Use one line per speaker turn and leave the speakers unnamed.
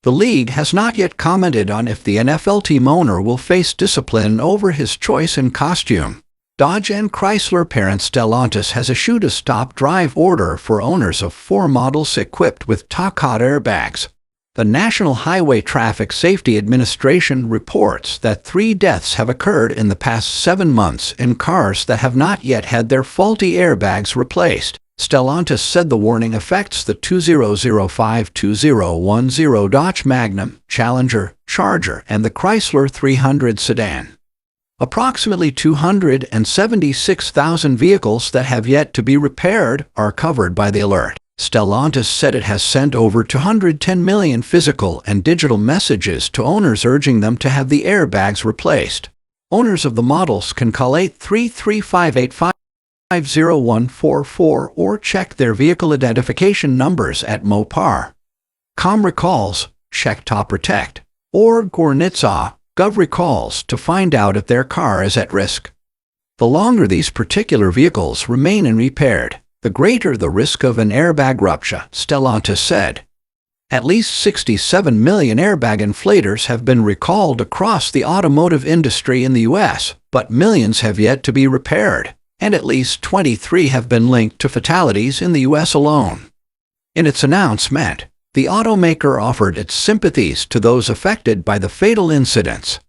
The league has not yet commented on if the NFL team owner will face discipline over his choice in costume. Dodge and Chrysler parent Stellantis has issued a stop-drive order for owners of 4 models equipped with Tachout airbags. The National Highway Traffic Safety Administration reports that 3 deaths have occurred in the past 7 months in cars that have not yet had their faulty airbags replaced. Stellantis said the warning affects the 2005-2010 Dodge Magnum, Challenger, Charger, and the Chrysler 300 sedan. Approximately 276,000 vehicles that have yet to be repaired are covered by the alert. Stellantis said it has sent over 210 million physical and digital messages to owners urging them to have the airbags replaced. Owners of the models can call 833-585-0144 or check their vehicle identification numbers at Mopar.com recalls, check Top Protect, or Gornitza.gov recalls to find out if their car is at risk. The longer these particular vehicles remain unrepaired, the greater the risk of an airbag rupture, Stellantis said. At least 67 million airbag inflators have been recalled across the automotive industry in the U.S., but millions have yet to be repaired, and at least 23 have been linked to fatalities in the U.S. alone. In its announcement, the automaker offered its sympathies to those affected by the fatal incidents.